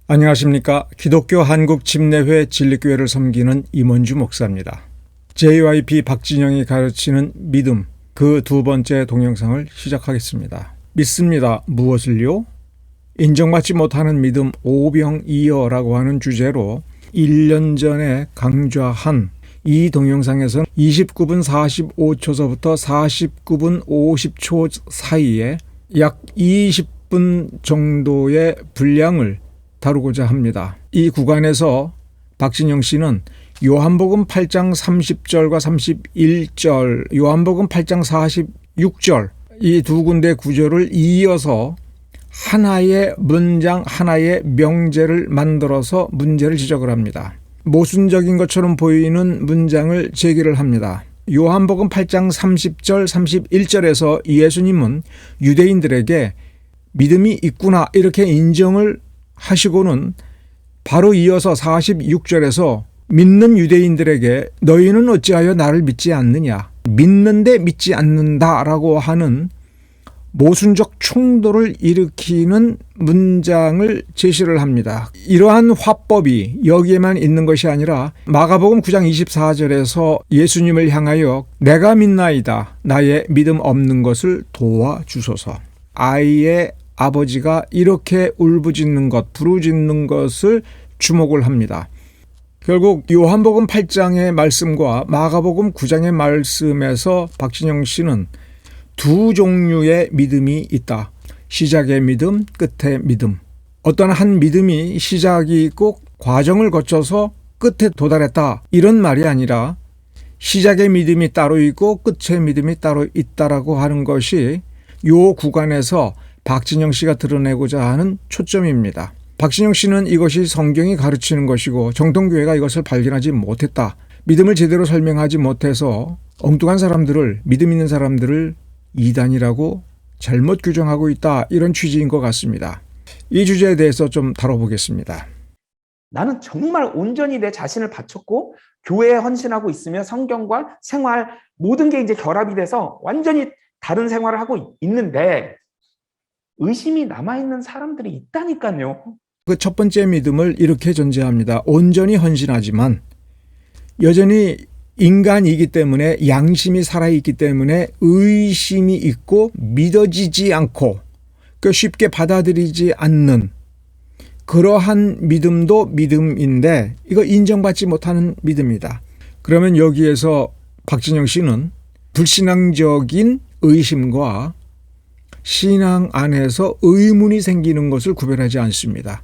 안녕하십니까. 기독교 한국침례회 진리교회를 섬기는 임원주 목사입니다. JYP 박진영이 가르치는 믿음, 그 두 번째 동영상을 시작하겠습니다. 믿습니다. 무엇을요? 인정받지 못하는 믿음 오병이어라고 하는 주제로 1년 전에 강좌한 이 동영상에서는 29분 45초서부터 49분 50초 사이에 약 20분 정도의 분량을 다루고자 합니다. 이 구간에서 박진영 씨는 요한복음 8장 30절과 31절, 요한복음 8장 46절 이 두 군데 구절을 이어서 하나의 문장, 하나의 명제를 만들어서 문제를 지적을 합니다. 모순적인 것처럼 보이는 문장을 제기를 합니다. 요한복음 8장 30절, 31절에서 예수님은 유대인들에게 믿음이 있구나 이렇게 인정을 하시고는 바로 이어서 46절에서 믿는 유대인들에게 너희는 어찌하여 나를 믿지 않느냐, 믿는데 믿지 않는다라고 하는 모순적 충돌을 일으키는 문장을 제시를 합니다. 이러한 화법이 여기에만 있는 것이 아니라 마가복음 9장 24절에서 예수님을 향하여 내가 믿나이다, 나의 믿음 없는 것을 도와주소서. 아이의 아버지가 이렇게 울부짖는 것, 부르짖는 것을 주목을 합니다. 결국 요한복음 8장의 말씀과 마가복음 9장의 말씀에서 박진영 씨는 두 종류의 믿음이 있다. 시작의 믿음, 끝의 믿음. 어떤 한 믿음이 시작이 있고 과정을 거쳐서 끝에 도달했다. 이런 말이 아니라 시작의 믿음이 따로 있고 끝의 믿음이 따로 있다라고 하는 것이 요 구간에서 박진영 씨가 드러내고자 하는 초점입니다. 박진영 씨는 이것이 성경이 가르치는 것이고 정통교회가 이것을 발견하지 못했다. 믿음을 제대로 설명하지 못해서 엉뚱한 사람들을, 믿음 있는 사람들을 이단이라고 잘못 규정하고 있다. 이런 취지인 것 같습니다. 이 주제에 대해서 좀 다뤄보겠습니다. 나는 정말 온전히 내 자신을 바쳤고 교회에 헌신하고 있으며 성경과 생활 모든 게 이제 결합이 돼서 완전히 다른 생활을 하고 있는데 의심이 남아있는 사람들이 있다니까요. 그 첫 번째 믿음을 이렇게 전제합니다. 온전히 헌신하지만 여전히 인간이기 때문에 양심이 살아있기 때문에 의심이 있고 믿어지지 않고 쉽게 받아들이지 않는 그러한 믿음도 믿음인데 이거 인정받지 못하는 믿음이다. 그러면 여기에서 박진영 씨는 불신앙적인 의심과 신앙 안에서 의문이 생기는 것을 구별하지 않습니다.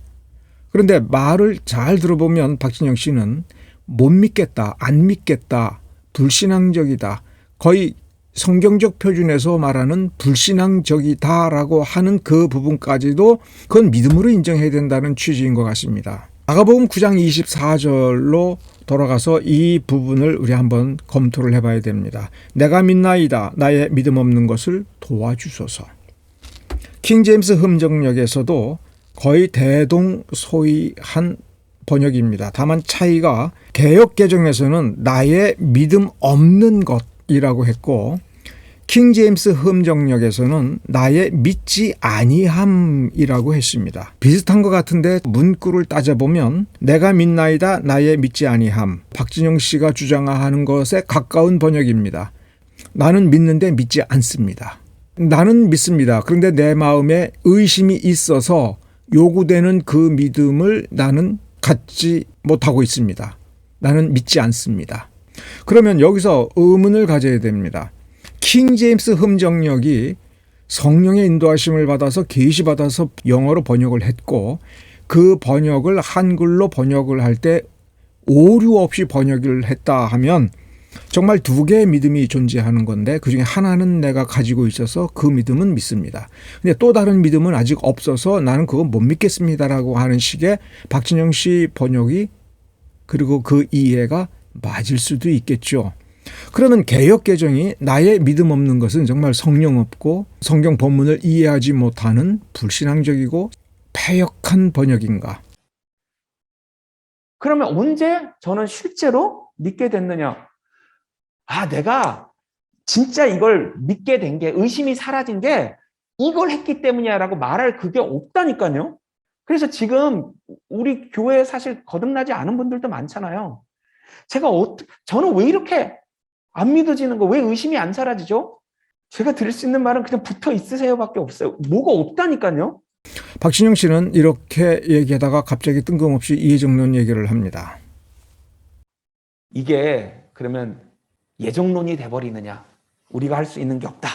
그런데 말을 잘 들어보면 박진영 씨는 못 믿겠다, 안 믿겠다, 불신앙적이다, 거의 성경적 표준에서 말하는 불신앙적이다라고 하는 그 부분까지도 그건 믿음으로 인정해야 된다는 취지인 것 같습니다. 마가복음 9장 24절로 돌아가서 이 부분을 우리 한번 검토를 해봐야 됩니다. 내가 믿나이다, 나의 믿음 없는 것을 도와주소서. 킹제임스 흠정역에서도 거의 대동소이한 번역입니다. 다만 차이가 개역개정에서는 나의 믿음 없는 것이라고 했고 킹제임스 흠정역에서는 나의 믿지 아니함이라고 했습니다. 비슷한 것 같은데 문구를 따져보면 내가 믿나이다, 나의 믿지 아니함. 박진영 씨가 주장하는 것에 가까운 번역입니다. 나는 믿는데 믿지 않습니다. 나는 믿습니다. 그런데 내 마음에 의심이 있어서 요구되는 그 믿음을 나는 갖지 못하고 있습니다. 나는 믿지 않습니다. 그러면 여기서 의문을 가져야 됩니다. 킹제임스 흠정역이 성령의 인도하심을 받아서 계시받아서 영어로 번역을 했고 그 번역을 한글로 번역을 할 때 오류 없이 번역을 했다 하면 정말 두 개의 믿음이 존재하는 건데 그중에 하나는 내가 가지고 있어서 그 믿음은 믿습니다. 근데 또 다른 믿음은 아직 없어서 나는 그거 못 믿겠습니다라고 하는 식의 박진영 씨 번역이 그리고 그 이해가 맞을 수도 있겠죠. 그러면 개역개정이 나의 믿음 없는 것은 정말 성령 없고 성경 본문을 이해하지 못하는 불신앙적이고 패역한 번역인가? 그러면 언제 저는 실제로 믿게 됐느냐? 내가 진짜 이걸 믿게 된 게 의심이 사라진 게 이걸 했기 때문이야라고 말할 그게 없다니까요. 그래서 지금 우리 교회에 사실 거듭나지 않은 분들도 많잖아요. 저는 왜 이렇게 안 믿어지는 거, 왜 의심이 안 사라지죠? 제가 드릴 수 있는 말은 그냥 붙어 있으세요밖에 없어요. 뭐가 없다니까요. 박진영 씨는 이렇게 얘기하다가 갑자기 뜬금없이 이해정론 얘기를 합니다. 이게 그러면 예정론이 돼버리느냐? 우리가 할 수 있는 게 없다.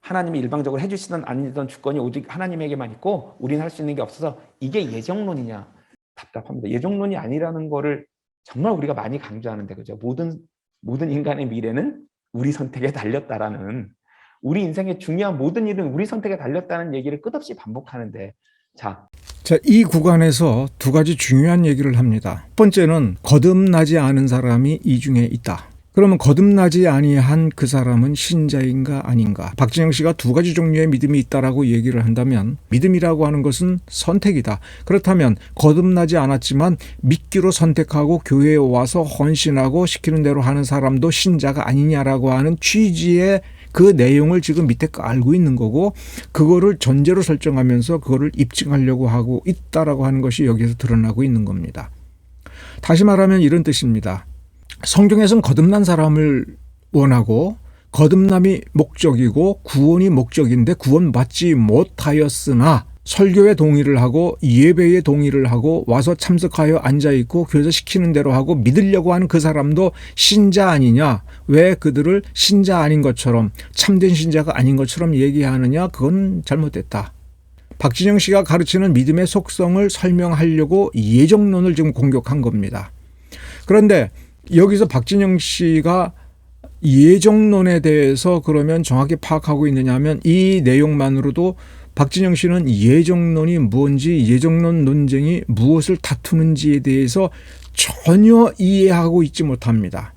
하나님이 일방적으로 해주시던 아니던 주권이 오직 하나님에게만 있고 우리는 할 수 있는 게 없어서 이게 예정론이냐? 답답합니다. 예정론이 아니라는 거를 정말 우리가 많이 강조하는데, 그죠? 모든 인간의 미래는 우리 선택에 달렸다라는, 우리 인생의 중요한 모든 일은 우리 선택에 달렸다는 얘기를 끝없이 반복하는데, 자, 이 구간에서 두 가지 중요한 얘기를 합니다. 첫 번째는 거듭나지 않은 사람이 이 중에 있다. 그러면 거듭나지 아니한 그 사람은 신자인가 아닌가? 박진영 씨가 두 가지 종류의 믿음이 있다라고 얘기를 한다면, 믿음이라고 하는 것은 선택이다. 그렇다면 거듭나지 않았지만 믿기로 선택하고 교회에 와서 헌신하고 시키는 대로 하는 사람도 신자가 아니냐라고 하는 취지의 그 내용을 지금 밑에 깔고 있는 거고, 그거를 전제로 설정하면서 그거를 입증하려고 하고 있다라고 하는 것이 여기서 드러나고 있는 겁니다. 다시 말하면 이런 뜻입니다. 성경에서는 거듭난 사람을 원하고 거듭남이 목적이고 구원이 목적인데 구원받지 못하였으나 설교에 동의를 하고 예배에 동의를 하고 와서 참석하여 앉아있고 교회에서 시키는 대로 하고 믿으려고 하는 그 사람도 신자 아니냐? 왜 그들을 신자 아닌 것처럼, 참된 신자가 아닌 것처럼 얘기하느냐? 그건 잘못됐다. 박진영 씨가 가르치는 믿음의 속성을 설명하려고 예정론을 지금 공격한 겁니다. 그런데 여기서 박진영 씨가 예정론에 대해서 그러면 정확히 파악하고 있느냐 하면, 이 내용만으로도 박진영 씨는 예정론이 뭔지, 예정론 논쟁이 무엇을 다투는지에 대해서 전혀 이해하고 있지 못합니다.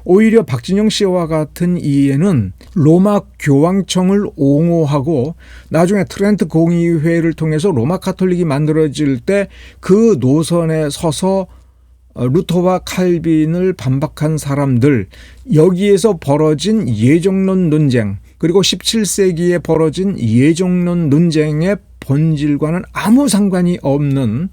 오히려 박진영 씨와 같은 이해는 로마 교황청을 옹호하고 나중에 트렌트 공의회를 통해서 로마 카톨릭이 만들어질 때 그 노선에 서서 루터와 칼빈을 반박한 사람들, 여기에서 벌어진 예정론 논쟁, 그리고 17세기에 벌어진 예정론 논쟁의 본질과는 아무 상관이 없는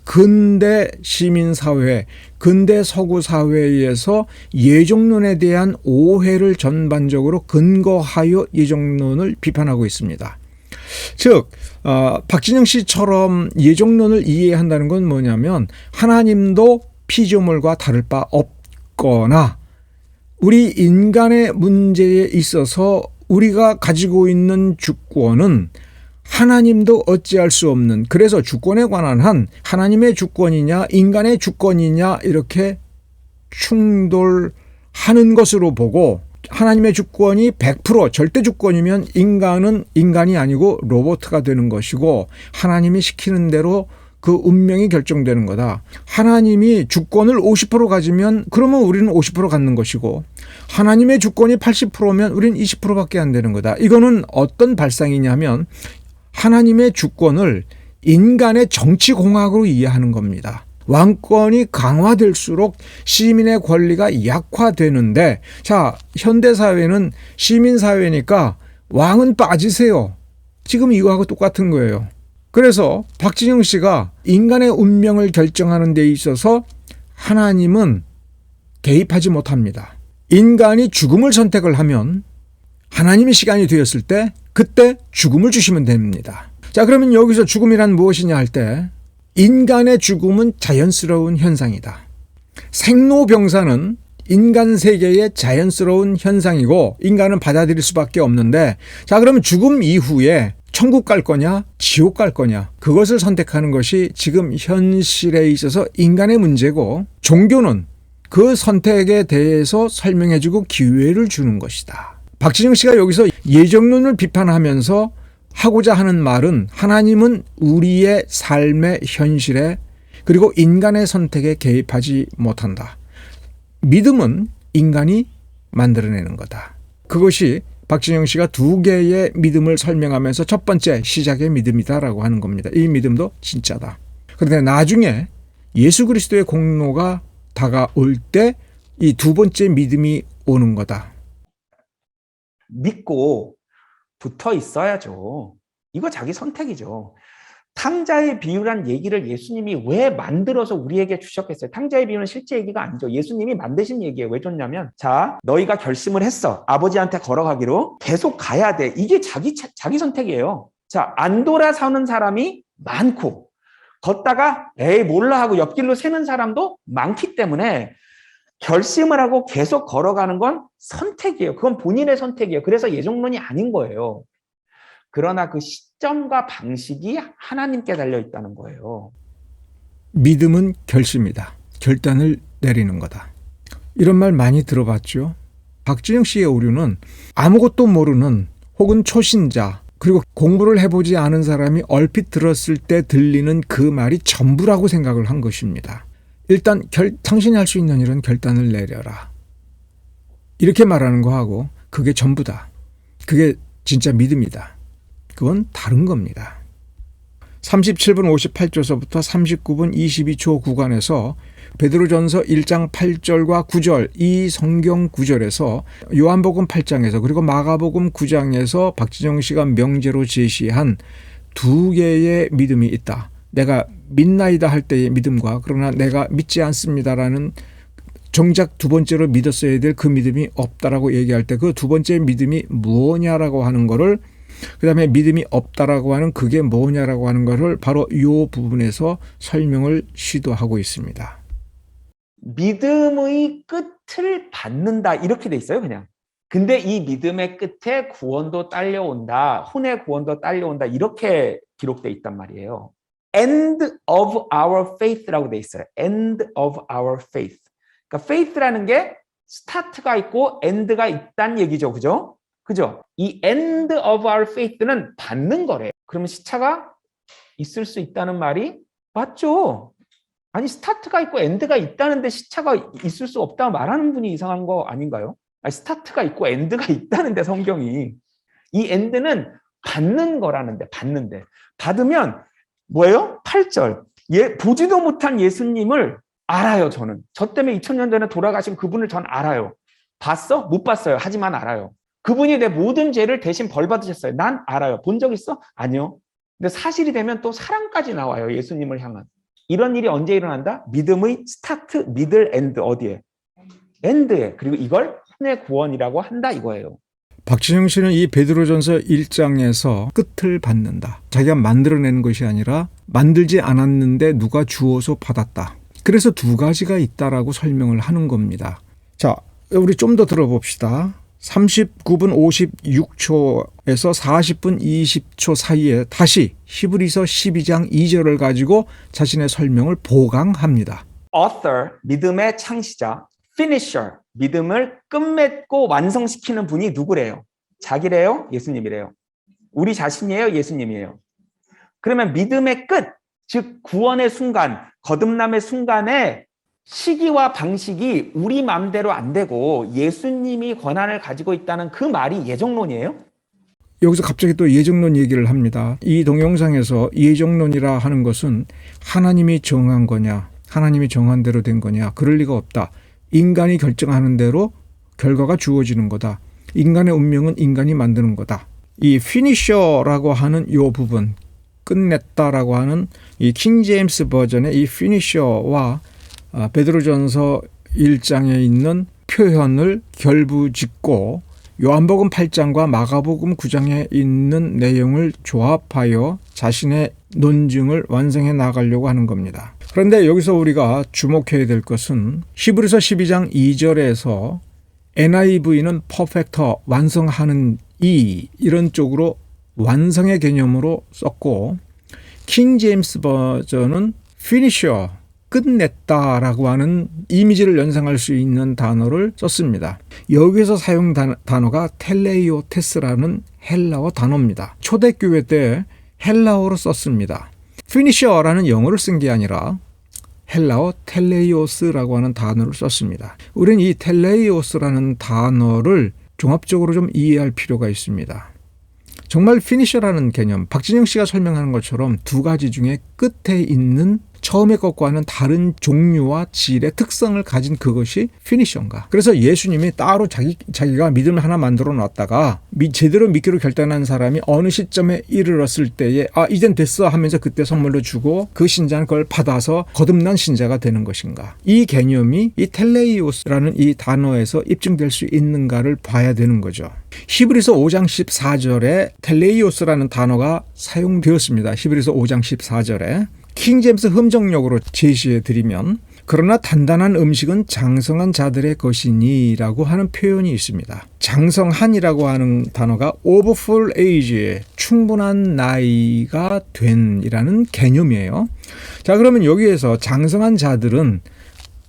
근대 시민사회, 근대 서구사회에서 예정론에 대한 오해를 전반적으로 근거하여 예정론을 비판하고 있습니다. 즉 박진영 씨처럼 예정론을 이해한다는 건 뭐냐면, 하나님도 피조물과 다를 바 없거나 우리 인간의 문제에 있어서 우리가 가지고 있는 주권은 하나님도 어찌할 수 없는, 그래서 주권에 관한 한 하나님의 주권이냐 인간의 주권이냐 이렇게 충돌하는 것으로 보고, 하나님의 주권이 100% 절대 주권이면 인간은 인간이 아니고 로봇가 되는 것이고, 하나님이 시키는 대로 그 운명이 결정되는 거다. 하나님이 주권을 50% 가지면 그러면 우리는 50% 갖는 것이고, 하나님의 주권이 80%면 우리는 20%밖에 안 되는 거다. 이거는 어떤 발상이냐면, 하나님의 주권을 인간의 정치공학으로 이해하는 겁니다. 왕권이 강화될수록 시민의 권리가 약화되는데, 자, 현대사회는 시민사회니까 왕은 빠지세요. 지금 이거하고 똑같은 거예요. 그래서 박진영 씨가 인간의 운명을 결정하는 데 있어서 하나님은 개입하지 못합니다. 인간이 죽음을 선택을 하면 하나님의 시간이 되었을 때 그때 죽음을 주시면 됩니다. 자, 그러면 여기서 죽음이란 무엇이냐 할 때, 인간의 죽음은 자연스러운 현상이다. 생로병사는 인간 세계의 자연스러운 현상이고 인간은 받아들일 수밖에 없는데, 자, 그러면 죽음 이후에 천국 갈 거냐 지옥 갈 거냐, 그것을 선택하는 것이 지금 현실에 있어서 인간의 문제고, 종교는 그 선택에 대해서 설명해주고 기회를 주는 것이다. 박진영 씨가 여기서 예정론을 비판하면서 하고자 하는 말은, 하나님은 우리의 삶의 현실에 그리고 인간의 선택에 개입하지 못한다. 믿음은 인간이 만들어내는 거다. 그것이 박진영 씨가 두 개의 믿음을 설명하면서 첫 번째 시작의 믿음이다라고 하는 겁니다. 이 믿음도 진짜다. 그런데 나중에 예수 그리스도의 공로가 다가올 때 이 두 번째 믿음이 오는 거다. 믿고 붙어 있어야죠. 이거 자기 선택이죠. 탕자의 비유란 얘기를 예수님이 왜 만들어서 우리에게 주셨겠어요? 탕자의 비유는 실제 얘기가 아니죠. 예수님이 만드신 얘기예요. 왜 줬냐면, 자, 너희가 결심을 했어. 아버지한테 걸어가기로. 계속 가야 돼. 이게 자기 선택이에요. 자, 안 돌아서는 사람이 많고, 걷다가 에이 몰라 하고 옆길로 새는 사람도 많기 때문에 결심을 하고 계속 걸어가는 건 선택이에요. 그건 본인의 선택이에요. 그래서 예정론이 아닌 거예요. 그러나 그 시점과 방식이 하나님께 달려 있다는 거예요. 믿음은 결심이다. 결단을 내리는 거다. 이런 말 많이 들어봤죠. 박진영 씨의 오류는 아무것도 모르는 혹은 초신자 그리고 공부를 해보지 않은 사람이 얼핏 들었을 때 들리는 그 말이 전부라고 생각을 한 것입니다. 일단 당신이 할 수 있는 일은 결단을 내려라. 이렇게 말하는 거하고 그게 전부다. 그게 진짜 믿음이다. 그건 다른 겁니다. 37분 58초서부터 39분 22초 구간에서 베드로전서 1장 8절과 9절 이 성경 구절에서 요한복음 8장에서 그리고 마가복음 9장에서 박진영 씨가 명제로 제시한 두 개의 믿음이 있다. 내가 믿나이다 할 때의 믿음과 그러나 내가 믿지 않습니다라는 정작 두 번째로 믿었어야 될 그 믿음이 없다라고 얘기할 때 그 두 번째 믿음이 뭐냐라고 하는 거를 그 다음에 믿음이 없다라고 하는 그게 뭐냐라고 하는 거를 바로 이 부분에서 설명을 시도하고 있습니다. 믿음의 끝을 받는다 이렇게 돼 있어요 그냥. 근데 이 믿음의 끝에 구원도 딸려온다. 혼의 구원도 딸려온다. 이렇게 기록돼 있단 말이에요. End of our faith라고 돼 있어요. End of our faith. 그러니까 faith라는 게 스타트가 있고 end가 있다는 얘기죠. 그죠? 그죠? 이 end of our faith는 받는 거래요. 그러면 시차가 있을 수 있다는 말이 맞죠? 아니 스타트가 있고 end가 있다는데 시차가 있을 수 없다고 말하는 분이 이상한 거 아닌가요? 아니, 스타트가 있고 end가 있다는데 성경이 이 end는 받는 거라는데 받는데 받으면 뭐예요? 8절 보지도 못한 예수님을 알아요. 저는 저 때문에 2000년 전에 돌아가신 그분을 전 알아요. 봤어? 못 봤어요. 하지만 알아요. 그분이 내 모든 죄를 대신 벌 받으셨어요. 난 알아요. 본 적 있어? 아니요. 근데 사실이 되면 또 사랑까지 나와요. 예수님을 향한. 이런 일이 언제 일어난다? 믿음의 스타트, 미들, 엔드 어디에? 엔드에. 그리고 이걸 혼의 구원이라고 한다 이거예요. 박진영 씨는 이 베드로전서 1장에서 끝을 받는다. 자기가 만들어내는 것이 아니라 만들지 않았는데 누가 주어서 받았다. 그래서 두 가지가 있다라고 설명을 하는 겁니다. 자, 우리 좀 더 들어봅시다. 39분 56초에서 40분 20초 사이에 다시 히브리서 12장 2절을 가지고 자신의 설명을 보강합니다. Author, 믿음의 창시자, finisher, 믿음을 끝맺고 완성시키는 분이 누구래요? 자기래요? 예수님이래요? 우리 자신이에요? 예수님이에요? 그러면 믿음의 끝, 즉 구원의 순간, 거듭남의 순간에 시기와 방식이 우리 마음대로 안 되고 예수님이 권한을 가지고 있다는 그 말이 예정론이에요? 여기서 갑자기 또 예정론 얘기를 합니다. 이 동영상에서 예정론이라 하는 것은 하나님이 정한 거냐, 하나님이 정한 대로 된 거냐, 그럴 리가 없다. 인간이 결정하는 대로 결과가 주어지는 거다. 인간의 운명은 인간이 만드는 거다. 이 finisher라고 하는 이 부분, 끝냈다라고 하는 이 킹제임스 버전의 이 finisher와 베드로전서 1장에 있는 표현을 결부짓고 요한복음 8장과 마가복음 9장에 있는 내용을 조합하여 자신의 논증을 완성해 나가려고 하는 겁니다. 그런데 여기서 우리가 주목해야 될 것은 히브리서 12장 2절에서 NIV는 퍼펙터, 완성하는 이런 쪽으로 완성의 개념으로 썼고 킹 제임스 버전은 finisher, 끝냈다라고 하는 이미지를 연상할 수 있는 단어를 썼습니다. 여기서 사용 단어가 텔레이오테스라는 헬라어 단어입니다. 초대교회 때 헬라어로 썼습니다. finisher라는 영어를 쓴 게 아니라 헬라어 텔레이오스라고 하는 단어를 썼습니다. 우리는 이 텔레이오스라는 단어를 종합적으로 좀 이해할 필요가 있습니다. 정말 finisher라는 개념, 박진영 씨가 설명하는 것처럼 두 가지 중에 끝에 있는 처음의 것과는 다른 종류와 질의 특성을 가진 그것이 피니셔인가. 그래서 예수님이 따로 자기가 믿음을 하나 만들어 놨다가 제대로 믿기로 결단한 사람이 어느 시점에 이르렀을 때에 이젠 됐어 하면서 그때 선물로 주고 그 신자는 그걸 받아서 거듭난 신자가 되는 것인가. 이 개념이 이 텔레이오스라는 이 단어에서 입증될 수 있는가를 봐야 되는 거죠. 히브리서 5장 14절에 텔레이오스라는 단어가 사용되었습니다. 히브리서 5장 14절에 킹제임스 흠정역으로 제시해 드리면 그러나 단단한 음식은 장성한 자들의 것이니 라고 하는 표현이 있습니다. 장성한이라고 하는 단어가 of full age, 충분한 나이가 된 이라는 개념이에요. 자, 그러면 여기에서 장성한 자들은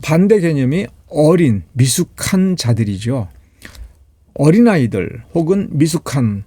반대 개념이 어린, 미숙한 자들이죠. 어린아이들 혹은 미숙한,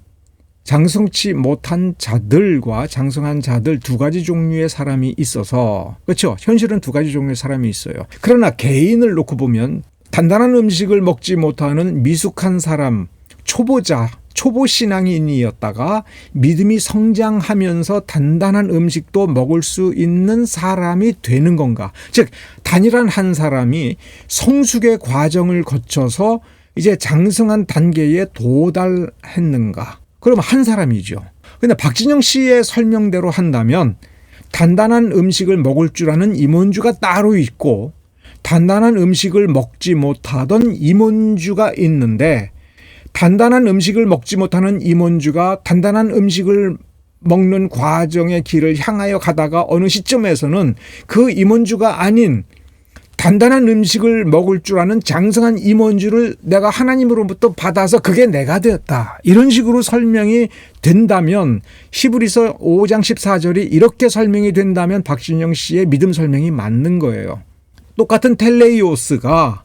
장성치 못한 자들과 장성한 자들 두 가지 종류의 사람이 있어서, 그렇죠? 현실은 두 가지 종류의 사람이 있어요. 그러나 개인을 놓고 보면 단단한 음식을 먹지 못하는 미숙한 사람, 초보 신앙인이었다가 믿음이 성장하면서 단단한 음식도 먹을 수 있는 사람이 되는 건가? 즉, 단일한 한 사람이 성숙의 과정을 거쳐서 이제 장성한 단계에 도달했는가? 그러면 한 사람이죠. 근데 박진영 씨의 설명대로 한다면 단단한 음식을 먹을 줄 아는 임원주가 따로 있고 단단한 음식을 먹지 못하던 임원주가 있는데, 단단한 음식을 먹지 못하는 임원주가 단단한 음식을 먹는 과정의 길을 향하여 가다가 어느 시점에서는 그 임원주가 아닌 단단한 음식을 먹을 줄 아는 장성한 임원주를 내가 하나님으로부터 받아서 그게 내가 되었다. 이런 식으로 설명이 된다면, 히브리서 5장 14절이 이렇게 설명이 된다면 박진영 씨의 믿음 설명이 맞는 거예요. 똑같은 텔레이오스가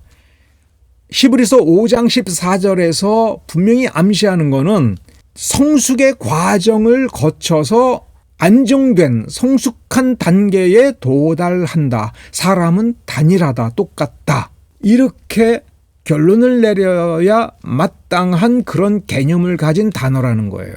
히브리서 5장 14절에서 분명히 암시하는 거는 성숙의 과정을 거쳐서 안정된 성숙한 단계에 도달한다. 사람은 단일하다. 똑같다. 이렇게 결론을 내려야 마땅한 그런 개념을 가진 단어라는 거예요.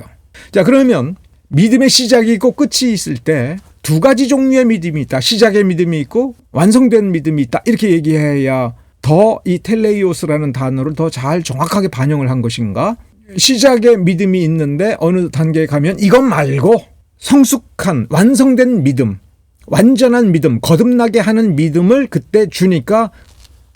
자, 그러면 믿음의 시작이 있고 끝이 있을 때 두 가지 종류의 믿음이 있다. 시작의 믿음이 있고 완성된 믿음이 있다. 이렇게 얘기해야 더 이 텔레이오스라는 단어를 더 잘 정확하게 반영을 한 것인가? 시작의 믿음이 있는데 어느 단계에 가면 이것 말고 성숙한 완성된 믿음, 완전한 믿음, 거듭나게 하는 믿음을 그때 주니까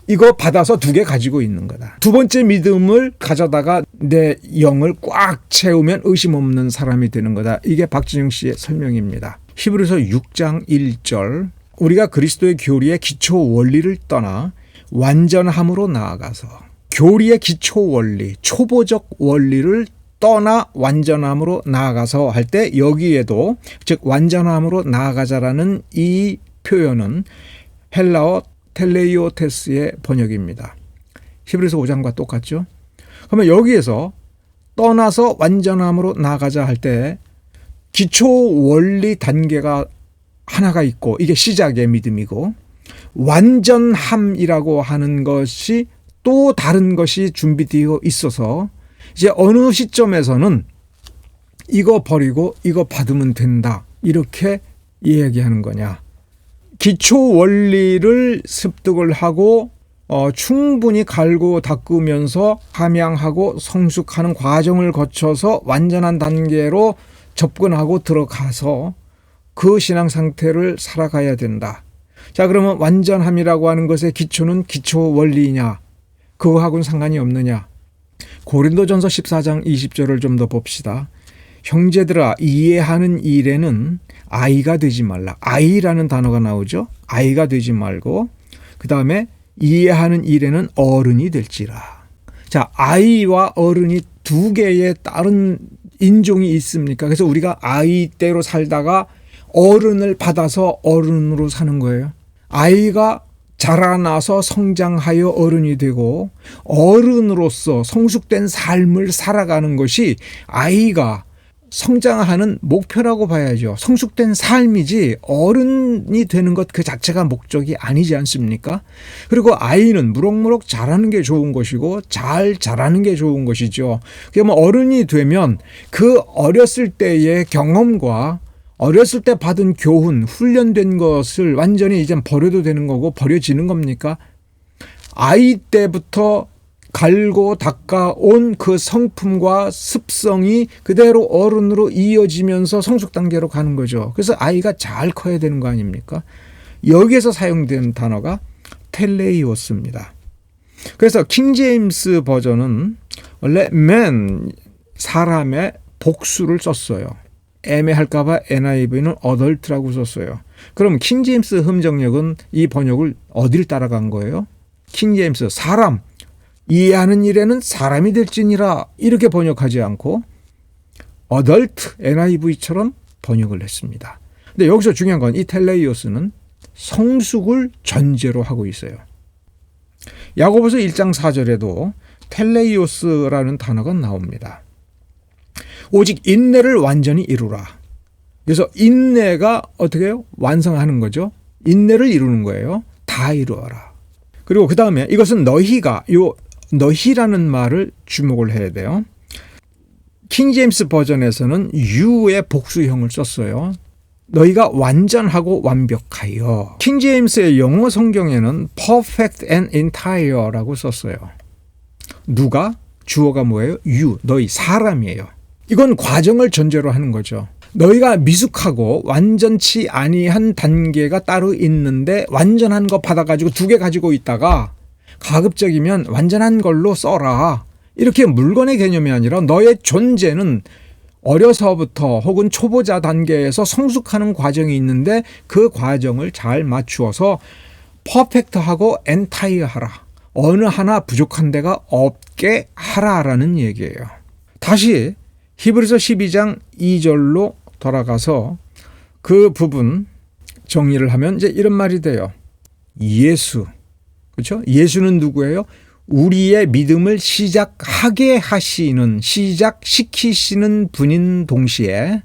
이거 받아서 두 개 가지고 있는 거다. 두 번째 믿음을 가져다가 내 영을 꽉 채우면 의심 없는 사람이 되는 거다. 이게 박진영 씨의 설명입니다. 히브리서 6장 1절, 우리가 그리스도의 교리의 기초 원리를 떠나 완전함으로 나아가서, 교리의 기초 원리, 초보적 원리를 떠나 완전함으로 나아가서 할 때 여기에도, 즉 완전함으로 나아가자라는 이 표현은 헬라어 텔레이오테스의 번역입니다. 히브리서 5장과 똑같죠? 그러면 여기에서 떠나서 완전함으로 나아가자 할 때 기초 원리 단계가 하나가 있고, 이게 시작의 믿음이고, 완전함이라고 하는 것이 또 다른 것이 준비되어 있어서 이제 어느 시점에서는 이거 버리고 이거 받으면 된다. 이렇게 이야기하는 거냐. 기초 원리를 습득을 하고 충분히 갈고 닦으면서 함양하고 성숙하는 과정을 거쳐서 완전한 단계로 접근하고 들어가서 그 신앙 상태를 살아가야 된다. 자, 그러면 완전함이라고 하는 것의 기초는 기초 원리냐? 그거하고는 상관이 없느냐? 고린도전서 14장 20절을 좀 더 봅시다. 형제들아, 이해하는 일에는 아이가 되지 말라. 아이라는 단어가 나오죠. 아이가 되지 말고, 그 다음에 이해하는 일에는 어른이 될지라. 자, 아이와 어른이 두 개의 다른 인종이 있습니까? 그래서 우리가 아이 때로 살다가 어른을 받아서 어른으로 사는 거예요. 아이가 자라나서 성장하여 어른이 되고 어른으로서 성숙된 삶을 살아가는 것이 아이가 성장하는 목표라고 봐야죠. 성숙된 삶이지 어른이 되는 것 그 자체가 목적이 아니지 않습니까? 그리고 아이는 무럭무럭 자라는 게 좋은 것이고 잘 자라는 게 좋은 것이죠. 그러면 어른이 되면 그 어렸을 때의 경험과 어렸을 때 받은 교훈, 훈련된 것을 완전히 이제 버려도 되는 거고 버려지는 겁니까? 아이 때부터 갈고 닦아온 그 성품과 습성이 그대로 어른으로 이어지면서 성숙 단계로 가는 거죠. 그래서 아이가 잘 커야 되는 거 아닙니까? 여기에서 사용된 단어가 텔레이오스입니다. 그래서 킹제임스 버전은 원래 man, 사람의 복수를 썼어요. 애매할까봐 NIV는 adult라고 썼어요. 그럼 킹제임스 흠정력은 이 번역을 어딜 따라간 거예요? 킹제임스 사람, 이해하는 일에는 사람이 될지니라 이렇게 번역하지 않고 adult, NIV처럼 번역을 했습니다. 근데 여기서 중요한 건 이 텔레이오스는 성숙을 전제로 하고 있어요. 야고보서 1장 4절에도 텔레이오스라는 단어가 나옵니다. 오직 인내를 완전히 이루라. 그래서 인내가 어떻게 해요? 완성하는 거죠. 인내를 이루는 거예요. 다 이루어라. 그리고 그 다음에 이것은 너희가, 요 너희라는 말을 주목을 해야 돼요. 킹제임스 버전에서는 you의 복수형을 썼어요. 너희가 완전하고 완벽하여. 킹제임스의 영어 성경에는 perfect and entire라고 썼어요. 누가? 주어가 뭐예요? you, 너희, 사람이에요. 이건 과정을 전제로 하는 거죠. 너희가 미숙하고 완전치 아니한 단계가 따로 있는데 완전한 거 받아가지고 2개 가지고 있다가 가급적이면 완전한 걸로 써라. 이렇게 물건의 개념이 아니라 너의 존재는 어려서부터 혹은 초보자 단계에서 성숙하는 과정이 있는데 그 과정을 잘 맞추어서 퍼펙트하고 엔타이어 하라. 어느 하나 부족한 데가 없게 하라라는 얘기예요. 다시 히브리서 12장 2절로 돌아가서 그 부분 정리를 하면 이제 이런 말이 돼요. 예수. 그렇죠? 예수는 누구예요? 우리의 믿음을 시작하게 하시는, 시작시키시는 분인 동시에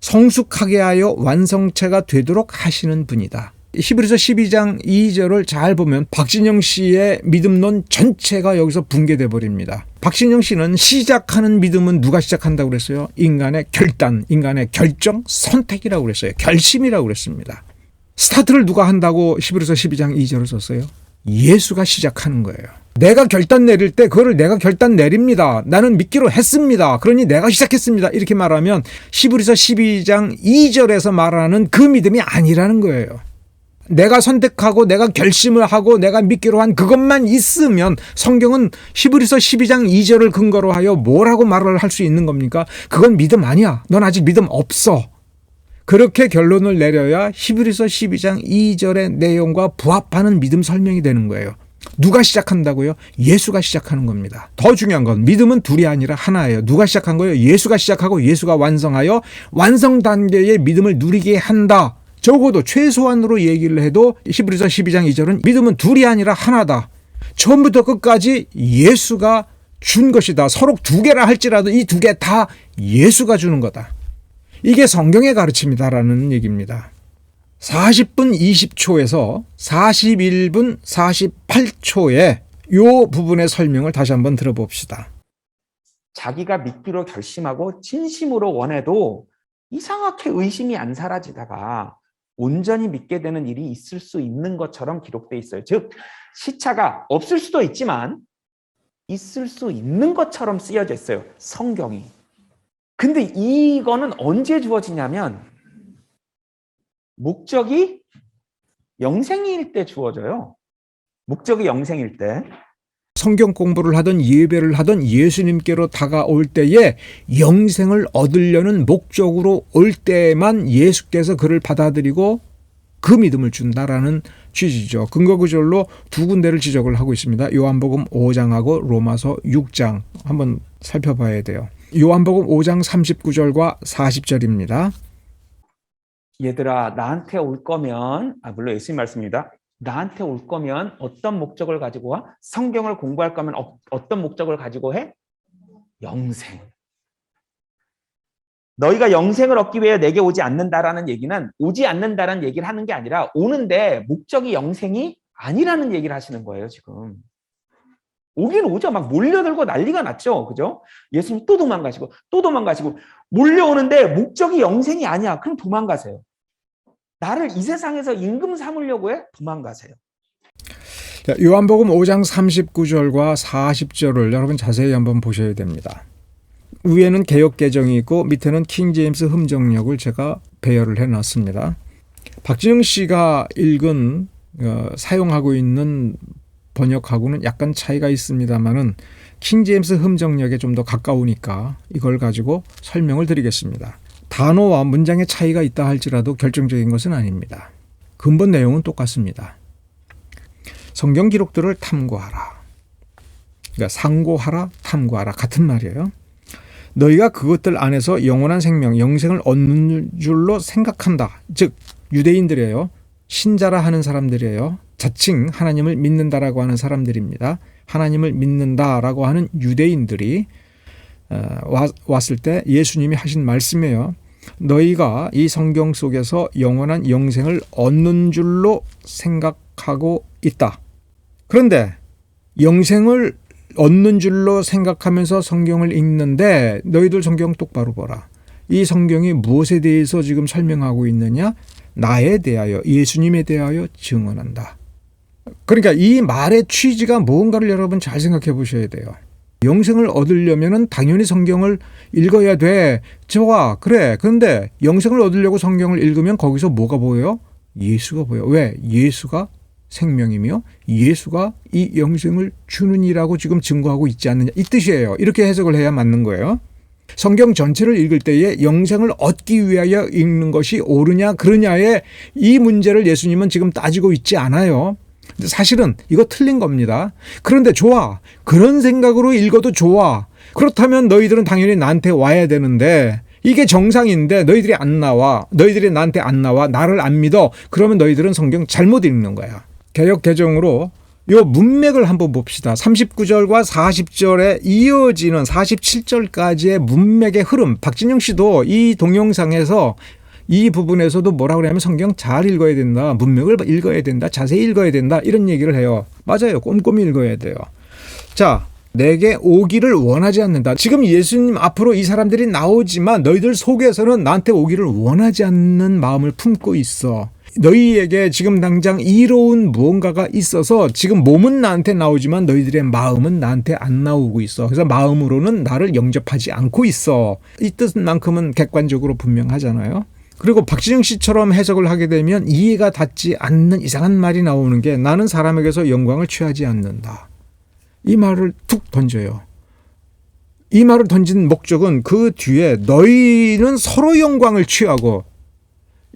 성숙하게 하여 완성체가 되도록 하시는 분이다. 히브리서 12장 2절을 잘 보면 박진영 씨의 믿음론 전체가 여기서 붕괴돼 버립니다. 박진영 씨는 시작하는 믿음은 누가 시작한다고 그랬어요? 인간의 결단, 인간의 결정, 선택이라고 그랬어요. 결심이라고 그랬습니다. 스타트를 누가 한다고 히브리서 12장 2절을 썼어요? 예수가 시작하는 거예요. 내가 결단 내릴 때 그거를 내가 결단 내립니다. 나는 믿기로 했습니다. 그러니 내가 시작했습니다. 이렇게 말하면 히브리서 12장 2절에서 말하는 그 믿음이 아니라는 거예요. 내가 선택하고 내가 결심을 하고 내가 믿기로 한 그것만 있으면 성경은 히브리서 12장 2절을 근거로 하여 뭐라고 말을 할 수 있는 겁니까? 그건 믿음 아니야. 넌 아직 믿음 없어. 그렇게 결론을 내려야 히브리서 12장 2절의 내용과 부합하는 믿음 설명이 되는 거예요. 누가 시작한다고요? 예수가 시작하는 겁니다. 더 중요한 건 믿음은 둘이 아니라 하나예요. 누가 시작한 거예요? 예수가 시작하고 예수가 완성하여 완성 단계의 믿음을 누리게 한다. 적어도 최소한으로 얘기를 해도 히브리서 12장 2절은 믿음은 둘이 아니라 하나다. 처음부터 끝까지 예수가 준 것이다. 서로 2개라 할지라도 이 2개 다 예수가 주는 거다. 이게 성경의 가르침이다라는 얘기입니다. 40분 20초에서 41분 48초의 이 부분의 설명을 다시 한번 들어봅시다. 자기가 믿기로 결심하고 진심으로 원해도 이상하게 의심이 안 사라지다가 온전히 믿게 되는 일이 있을 수 있는 것처럼 기록되어 있어요. 즉 시차가 없을 수도 있지만 있을 수 있는 것처럼 쓰여져 있어요. 성경이. 근데 이거는 언제 주어지냐면 목적이 영생일 때 주어져요. 목적이 영생일 때. 성경 공부를 하든 예배를 하든 예수님께로 다가올 때에 영생을 얻으려는 목적으로 올 때만 예수께서 그를 받아들이고 그 믿음을 준다라는 취지죠. 근거 구절로 2군데를 지적을 하고 있습니다. 요한복음 5장하고 로마서 6장 한번 살펴봐야 돼요. 요한복음 5장 39절과 40절입니다. 얘들아 나한테 올 거면 물론 예수님 말씀입니다. 나한테 올 거면 어떤 목적을 가지고 와? 성경을 공부할 거면 어떤 목적을 가지고 해? 영생. 너희가 영생을 얻기 위해 내게 오지 않는다라는 얘기는 오지 않는다라는 얘기를 하는 게 아니라 오는데 목적이 영생이 아니라는 얘기를 하시는 거예요. 지금. 오긴 오죠. 막 몰려들고 난리가 났죠. 그죠? 예수님 또 도망가시고 또 도망가시고 몰려오는데 목적이 영생이 아니야. 그럼 도망가세요. 나를 이 세상에서 임금 삼으려고 해? 도망가세요. 자, 요한복음 5장 39절과 40절을 여러분 자세히 한번 보셔야 됩니다. 위에는 개역 개정이 있고 밑에는 킹제임스 흠정역을 제가 배열을 해놨습니다. 박진영 씨가 읽은 사용하고 있는 번역하고는 약간 차이가 있습니다만은 킹제임스 흠정역에 좀 더 가까우니까 이걸 가지고 설명을 드리겠습니다. 단어와 문장의 차이가 있다 할지라도 결정적인 것은 아닙니다. 근본 내용은 똑같습니다. 성경 기록들을 탐구하라. 그러니까 상고하라, 탐구하라 같은 말이에요. 너희가 그것들 안에서 영원한 생명, 영생을 얻는 줄로 생각한다. 즉 유대인들이에요. 신자라 하는 사람들이에요. 자칭 하나님을 믿는다라고 하는 사람들입니다. 하나님을 믿는다라고 하는 유대인들이 왔을 때 예수님이 하신 말씀이에요. 너희가 이 성경 속에서 영원한 영생을 얻는 줄로 생각하고 있다. 그런데 영생을 얻는 줄로 생각하면서 성경을 읽는데 너희들 성경 똑바로 보라. 이 성경이 무엇에 대해서 지금 설명하고 있느냐? 나에 대하여, 예수님에 대하여 증언한다. 그러니까 이 말의 취지가 뭔가를 여러분 잘 생각해 보셔야 돼요. 영생을 얻으려면 당연히 성경을 읽어야 돼. 좋아, 그래. 그런데 영생을 얻으려고 성경을 읽으면 거기서 뭐가 보여요? 예수가 보여. 왜? 예수가 생명이며 예수가 이 영생을 주는 이라고 지금 증거하고 있지 않느냐. 이 뜻이에요. 이렇게 해석을 해야 맞는 거예요. 성경 전체를 읽을 때에 영생을 얻기 위하여 읽는 것이 옳으냐 그러냐의 이 문제를 예수님은 지금 따지고 있지 않아요. 사실은 이거 틀린 겁니다. 그런데 좋아. 그런 생각으로 읽어도 좋아. 그렇다면 너희들은 당연히 나한테 와야 되는데 이게 정상인데 너희들이 안 나와. 너희들이 나한테 안 나와. 나를 안 믿어. 그러면 너희들은 성경 잘못 읽는 거야. 개역 개정으로 요 문맥을 한번 봅시다. 39절과 40절에 이어지는 47절까지의 문맥의 흐름. 박진영 씨도 이 동영상에서 이 부분에서도 뭐라고 그러냐면 성경 잘 읽어야 된다. 문맥을 읽어야 된다. 자세히 읽어야 된다. 이런 얘기를 해요. 맞아요. 꼼꼼히 읽어야 돼요. 자, 내게 오기를 원하지 않는다. 지금 예수님 앞으로 이 사람들이 나오지만 너희들 속에서는 나한테 오기를 원하지 않는 마음을 품고 있어. 너희에게 지금 당장 이로운 무언가가 있어서 지금 몸은 나한테 나오지만 너희들의 마음은 나한테 안 나오고 있어. 그래서 마음으로는 나를 영접하지 않고 있어. 이 뜻만큼은 객관적으로 분명하잖아요. 그리고 박진영 씨처럼 해석을 하게 되면 이해가 닿지 않는 이상한 말이 나오는 게 나는 사람에게서 영광을 취하지 않는다. 이 말을 툭 던져요. 이 말을 던진 목적은 그 뒤에 너희는 서로 영광을 취하고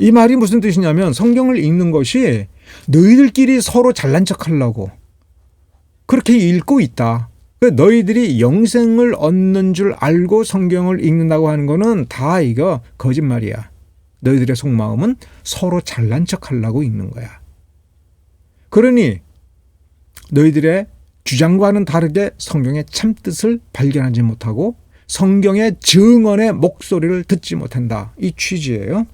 이 말이 무슨 뜻이냐면 성경을 읽는 것이 너희들끼리 서로 잘난 척하려고 그렇게 읽고 있다. 너희들이 영생을 얻는 줄 알고 성경을 읽는다고 하는 거는 다 이거 거짓말이야. 너희들의 속마음은 서로 잘난 척하려고 읽는 거야. 그러니 너희들의 주장과는 다르게 성경의 참뜻을 발견하지 못하고 성경의 증언의 목소리를 듣지 못한다. 이 취지예요.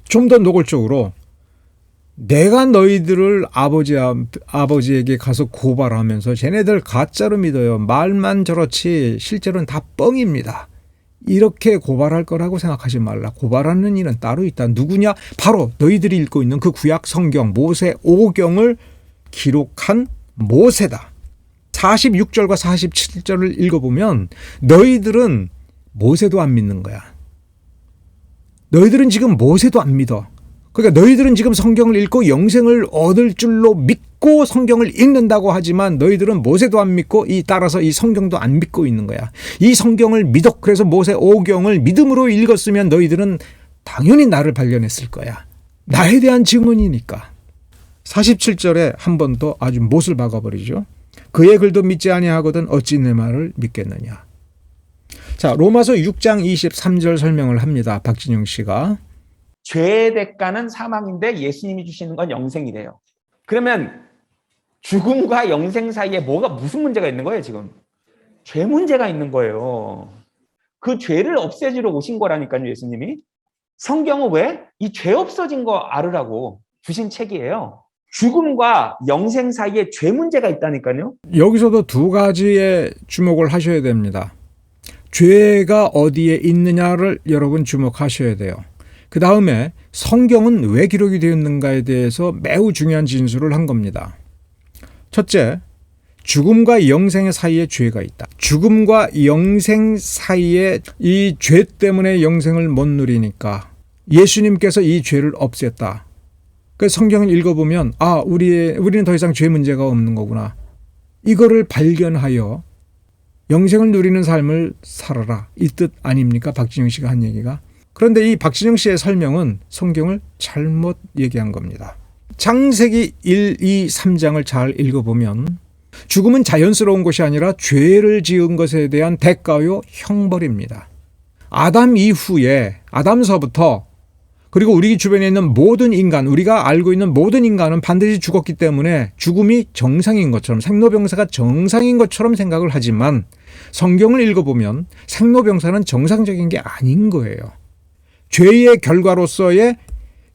좀 더 노골적으로 내가 너희들을 아버지에게 가서 고발하면서 쟤네들 가짜로 믿어요. 말만 저렇지 실제로는 다 뻥입니다. 이렇게 고발할 거라고 생각하지 말라. 고발하는 이는 따로 있다. 누구냐? 바로 너희들이 읽고 있는 그 구약 성경 모세 오경을 기록한 모세다. 46절과 47절을 읽어보면 너희들은 모세도 안 믿는 거야. 너희들은 지금 모세도 안 믿어. 그러니까 너희들은 지금 성경을 읽고 영생을 얻을 줄로 믿고 성경을 읽는다고 하지만 너희들은 모세도 안 믿고 따라서 이 성경도 안 믿고 있는 거야. 이 성경을 믿어. 그래서 모세 오경을 믿음으로 읽었으면 너희들은 당연히 나를 발견했을 거야. 나에 대한 증언이니까. 47절에 한 번 더 아주 못을 박아버리죠. 그의 글도 믿지 아니하거든 어찌 내 말을 믿겠느냐. 자, 로마서 6장 23절 설명을 합니다. 박진영 씨가. 죄의 대가는 사망인데 예수님이 주시는 건 영생이래요. 그러면 죽음과 영생 사이에 무슨 문제가 있는 거예요, 지금? 죄 문제가 있는 거예요. 그 죄를 없애주러 오신 거라니까요, 예수님이. 성경은 왜? 이 죄 없어진 거 알으라고 주신 책이에요. 죽음과 영생 사이에 죄 문제가 있다니까요. 여기서도 두 가지에 주목을 하셔야 됩니다. 죄가 어디에 있느냐를 여러분 주목하셔야 돼요. 그 다음에 성경은 왜 기록이 되었는가에 대해서 매우 중요한 진술을 한 겁니다. 첫째, 죽음과 영생의 사이에 죄가 있다. 죽음과 영생 사이에 이 죄 때문에 영생을 못 누리니까 예수님께서 이 죄를 없앴다. 그 성경을 읽어보면 우리는 더 이상 죄 문제가 없는 거구나. 이거를 발견하여 영생을 누리는 삶을 살아라. 이 뜻 아닙니까? 박진영 씨가 한 얘기가. 그런데 이 박진영 씨의 설명은 성경을 잘못 얘기한 겁니다. 창세기 1, 2, 3장을 잘 읽어보면 죽음은 자연스러운 것이 아니라 죄를 지은 것에 대한 대가요 형벌입니다. 아담 이후에 아담서부터 그리고 우리 주변에 있는 모든 인간, 우리가 알고 있는 모든 인간은 반드시 죽었기 때문에 죽음이 정상인 것처럼, 생로병사가 정상인 것처럼 생각을 하지만 성경을 읽어보면 생로병사는 정상적인 게 아닌 거예요. 죄의 결과로서의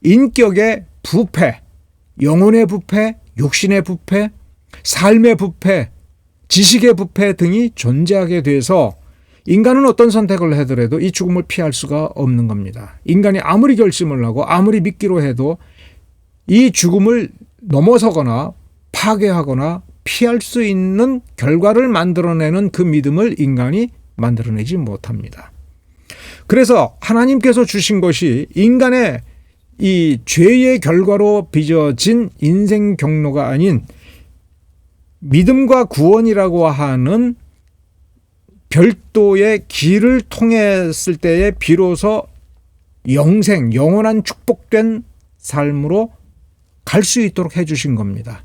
인격의 부패, 영혼의 부패, 육신의 부패, 삶의 부패, 지식의 부패 등이 존재하게 돼서 인간은 어떤 선택을 하더라도 이 죽음을 피할 수가 없는 겁니다. 인간이 아무리 결심을 하고 아무리 믿기로 해도 이 죽음을 넘어서거나 파괴하거나 피할 수 있는 결과를 만들어내는 그 믿음을 인간이 만들어내지 못합니다. 그래서 하나님께서 주신 것이 인간의 이 죄의 결과로 빚어진 인생 경로가 아닌 믿음과 구원이라고 하는 별도의 길을 통했을 때에 비로소 영생, 영원한 축복된 삶으로 갈 수 있도록 해주신 겁니다.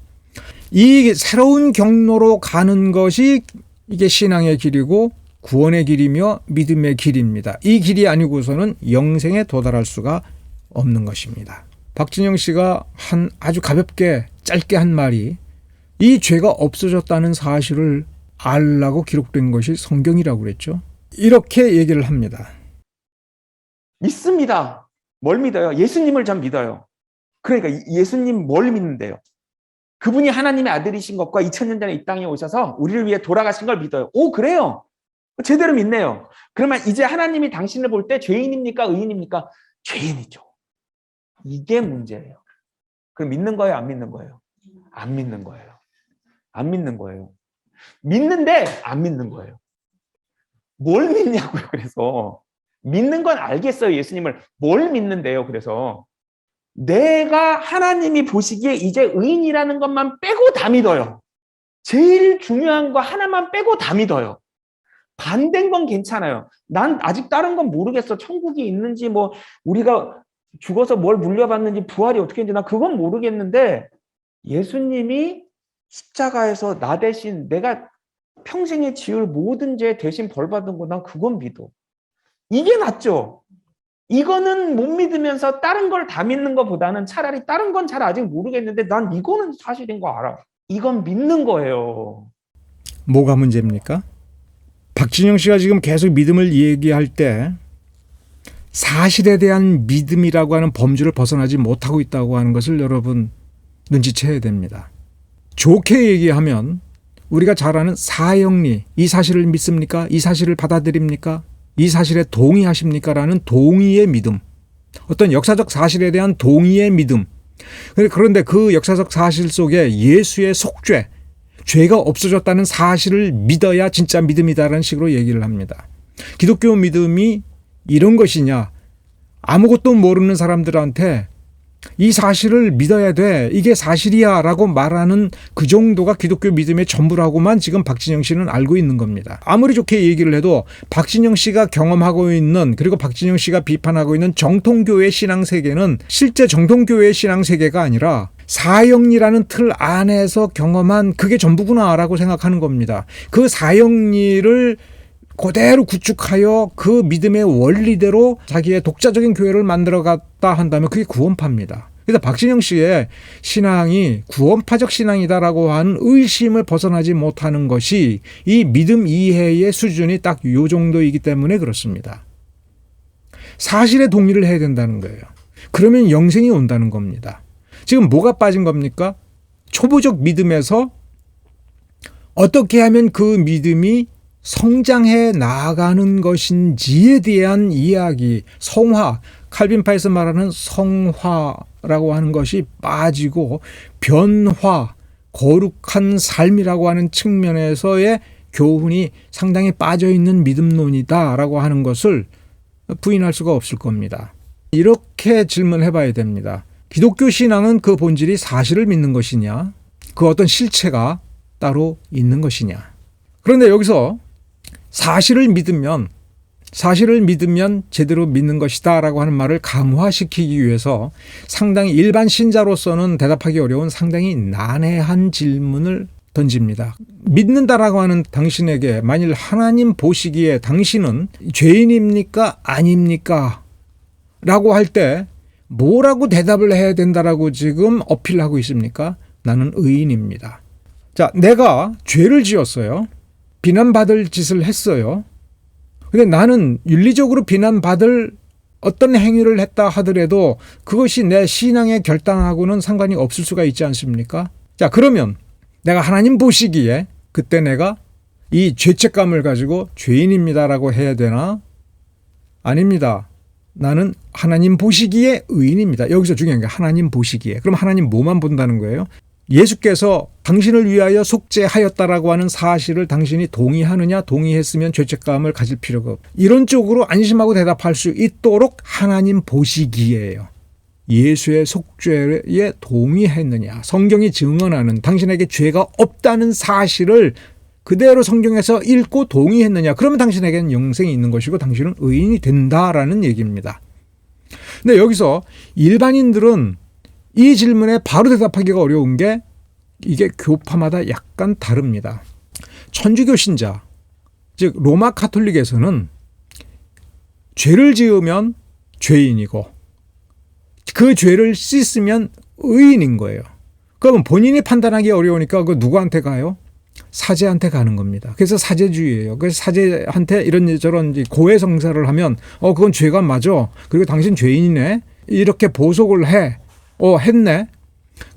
이 새로운 경로로 가는 것이 이게 신앙의 길이고 구원의 길이며 믿음의 길입니다. 이 길이 아니고서는 영생에 도달할 수가 없는 것입니다. 박진영 씨가 아주 가볍게 짧게 한 말이 이 죄가 없어졌다는 사실을 알라고 기록된 것이 성경이라고 그랬죠. 이렇게 얘기를 합니다. 믿습니다. 뭘 믿어요? 예수님을 전 믿어요. 그러니까 예수님 뭘 믿는데요? 그분이 하나님의 아들이신 것과 2000년 전에 이 땅에 오셔서 우리를 위해 돌아가신 걸 믿어요. 오, 그래요? 제대로 믿네요. 그러면 이제 하나님이 당신을 볼 때 죄인입니까? 의인입니까? 죄인이죠. 이게 문제예요. 그럼 믿는 거예요? 안 믿는 거예요? 안 믿는 거예요. 안 믿는 거예요. 믿는데 안 믿는 거예요. 뭘 믿냐고요. 그래서 믿는 건 알겠어요. 예수님을 뭘 믿는데요. 그래서 내가 하나님이 보시기에 이제 의인이라는 것만 빼고 다 믿어요. 제일 중요한 거 하나만 빼고 다 믿어요. 반대인 건 괜찮아요. 난 아직 다른 건 모르겠어. 천국이 있는지 뭐 우리가 죽어서 뭘 물려받는지 부활이 어떻게 했는지 나 그건 모르겠는데 예수님이 십자가에서 나 대신 내가 평생에 지을 모든 죄 대신 벌 받은 거 난 그건 믿어. 이게 낫죠. 이거는 못 믿으면서 다른 걸 다 믿는 것보다는 차라리 다른 건 잘 아직 모르겠는데 난 이거는 사실인 거 알아. 이건 믿는 거예요. 뭐가 문제입니까? 박진영 씨가 지금 계속 믿음을 얘기할 때 사실에 대한 믿음이라고 하는 범주를 벗어나지 못하고 있다고 하는 것을 여러분 눈치채야 됩니다. 좋게 얘기하면 우리가 잘 아는 사형리, 이 사실을 믿습니까? 이 사실을 받아들입니까? 이 사실에 동의하십니까? 라는 동의의 믿음. 어떤 역사적 사실에 대한 동의의 믿음. 그런데 그 역사적 사실 속에 예수의 속죄, 죄가 없어졌다는 사실을 믿어야 진짜 믿음이다라는 식으로 얘기를 합니다. 기독교 믿음이 이런 것이냐? 아무것도 모르는 사람들한테 이 사실을 믿어야 돼. 이게 사실이야 라고 말하는 그 정도가 기독교 믿음의 전부라고만 지금 박진영 씨는 알고 있는 겁니다. 아무리 좋게 얘기를 해도 박진영 씨가 경험하고 있는 그리고 박진영 씨가 비판하고 있는 정통교회 신앙세계는 실제 정통교회 신앙세계가 아니라 사형리라는 틀 안에서 경험한 그게 전부구나라고 생각하는 겁니다. 그 사형리를 그대로 구축하여 그 믿음의 원리대로 자기의 독자적인 교회를 만들어갔다 한다면 그게 구원파입니다. 그래서 박진영 씨의 신앙이 구원파적 신앙이다라고 하는 의심을 벗어나지 못하는 것이 이 믿음 이해의 수준이 딱 이 정도이기 때문에 그렇습니다. 사실에 동의를 해야 된다는 거예요. 그러면 영생이 온다는 겁니다. 지금 뭐가 빠진 겁니까? 초보적 믿음에서 어떻게 하면 그 믿음이 성장해 나가는 것인지에 대한 이야기, 성화, 칼빈파에서 말하는 성화라고 하는 것이 빠지고 변화, 거룩한 삶이라고 하는 측면에서의 교훈이 상당히 빠져있는 믿음론이다라고 하는 것을 부인할 수가 없을 겁니다. 이렇게 질문해 봐야 됩니다. 기독교 신앙은 그 본질이 사실을 믿는 것이냐? 그 어떤 실체가 따로 있는 것이냐? 그런데 여기서 사실을 믿으면 제대로 믿는 것이다 라고 하는 말을 강화시키기 위해서 상당히 일반 신자로서는 대답하기 어려운 상당히 난해한 질문을 던집니다. 믿는다라고 하는 당신에게 만일 하나님 보시기에 당신은 죄인입니까? 아닙니까? 라고 할 때 뭐라고 대답을 해야 된다라고 지금 어필하고 있습니까? 나는 의인입니다. 자, 내가 죄를 지었어요. 비난받을 짓을 했어요. 근데 나는 윤리적으로 비난받을 어떤 행위를 했다 하더라도 그것이 내 신앙의 결단하고는 상관이 없을 수가 있지 않습니까? 자, 그러면 내가 하나님 보시기에 그때 내가 이 죄책감을 가지고 죄인입니다라고 해야 되나? 아닙니다. 나는 하나님 보시기에 의인입니다. 여기서 중요한 게 하나님 보시기에. 그럼 하나님 뭐만 본다는 거예요? 예수께서 당신을 위하여 속죄하였다라고 하는 사실을 당신이 동의하느냐? 동의했으면 죄책감을 가질 필요가 없고 이런 쪽으로 안심하고 대답할 수 있도록 하나님 보시기에요. 예수의 속죄에 동의했느냐? 성경이 증언하는 당신에게 죄가 없다는 사실을 그대로 성경에서 읽고 동의했느냐? 그러면 당신에게는 영생이 있는 것이고 당신은 의인이 된다라는 얘기입니다. 근데 여기서 일반인들은 이 질문에 바로 대답하기가 어려운 게 이게 교파마다 약간 다릅니다. 천주교 신자, 즉 로마 가톨릭에서는 죄를 지으면 죄인이고 그 죄를 씻으면 의인인 거예요. 그러면 본인이 판단하기 어려우니까 그 누구한테 가요? 사제한테 가는 겁니다. 그래서 사제주의예요. 그래서 사제한테 이런저런 고해성사를 하면 그건 죄가 맞아. 그리고 당신 죄인이네. 이렇게 보속을 해. 했네.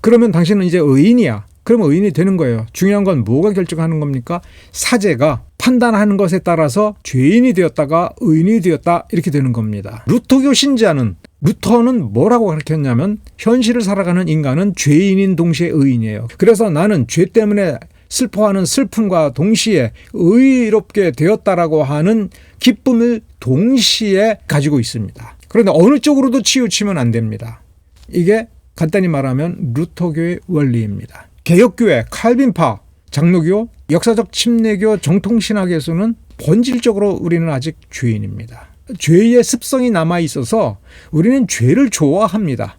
그러면 당신은 이제 의인이야. 그러면 의인이 되는 거예요. 중요한 건 뭐가 결정하는 겁니까? 사제가 판단하는 것에 따라서 죄인이 되었다가 의인이 되었다 이렇게 되는 겁니다. 루터교 신자는 루터는 뭐라고 가르쳤냐면 현실을 살아가는 인간은 죄인인 동시에 의인이에요. 그래서 나는 죄 때문에 슬퍼하는 슬픔과 동시에 의롭게 되었다라고 하는 기쁨을 동시에 가지고 있습니다. 그런데 어느 쪽으로도 치우치면 안 됩니다. 이게 간단히 말하면 루터교의 원리입니다. 개혁교회, 칼빈파, 장로교, 역사적 침례교, 정통신학에서는 본질적으로 우리는 아직 죄인입니다. 죄의 습성이 남아있어서 우리는 죄를 좋아합니다.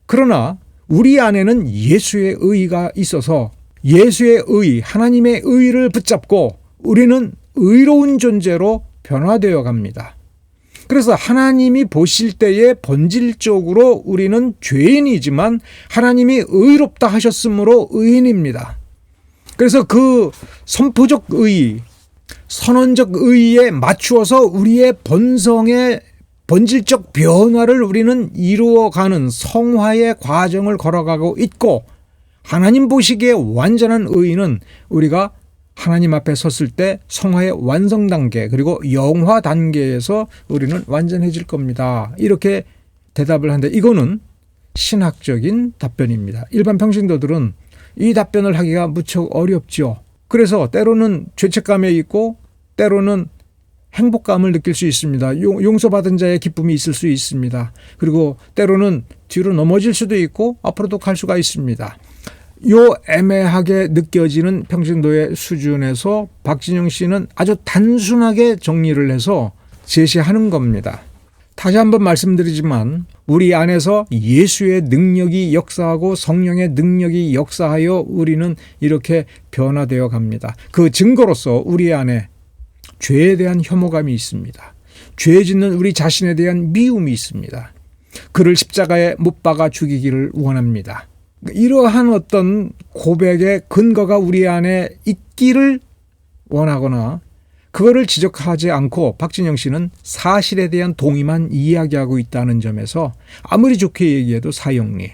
그러나 우리 안에는 예수의 의가 있어서 예수의 의, 하나님의 의를 붙잡고 우리는 의로운 존재로 변화되어 갑니다. 그래서 하나님이 보실 때에 본질적으로 우리는 죄인이지만 하나님이 의롭다 하셨으므로 의인입니다. 그래서 그 선포적 의, 선언적 의에 맞추어서 우리의 본성의 본질적 변화를 우리는 이루어가는 성화의 과정을 걸어가고 있고 하나님 보시기에 완전한 의인은 우리가 하나님 앞에 섰을 때 성화의 완성 단계 그리고 영화 단계에서 우리는 완전해질 겁니다. 이렇게 대답을 하는데 이거는 신학적인 답변입니다. 일반 평신도들은 이 답변을 하기가 무척 어렵죠. 그래서 때로는 죄책감에 있고 때로는 행복감을 느낄 수 있습니다. 용서받은 자의 기쁨이 있을 수 있습니다. 그리고 때로는 뒤로 넘어질 수도 있고 앞으로도 갈 수가 있습니다. 요 애매하게 느껴지는 평신도의 수준에서 박진영 씨는 아주 단순하게 정리를 해서 제시하는 겁니다. 다시 한번 말씀드리지만 우리 안에서 예수의 능력이 역사하고 성령의 능력이 역사하여 우리는 이렇게 변화되어 갑니다. 그 증거로서 우리 안에 죄에 대한 혐오감이 있습니다. 죄 짓는 우리 자신에 대한 미움이 있습니다. 그를 십자가에 못 박아 죽이기를 원합니다. 이러한 어떤 고백의 근거가 우리 안에 있기를 원하거나 그거를 지적하지 않고 박진영 씨는 사실에 대한 동의만 이야기하고 있다는 점에서 아무리 좋게 얘기해도 사형리,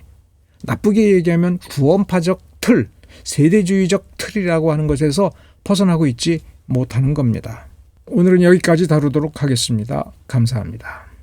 나쁘게 얘기하면 구원파적 틀, 세대주의적 틀이라고 하는 것에서 벗어나고 있지 못하는 겁니다. 오늘은 여기까지 다루도록 하겠습니다. 감사합니다.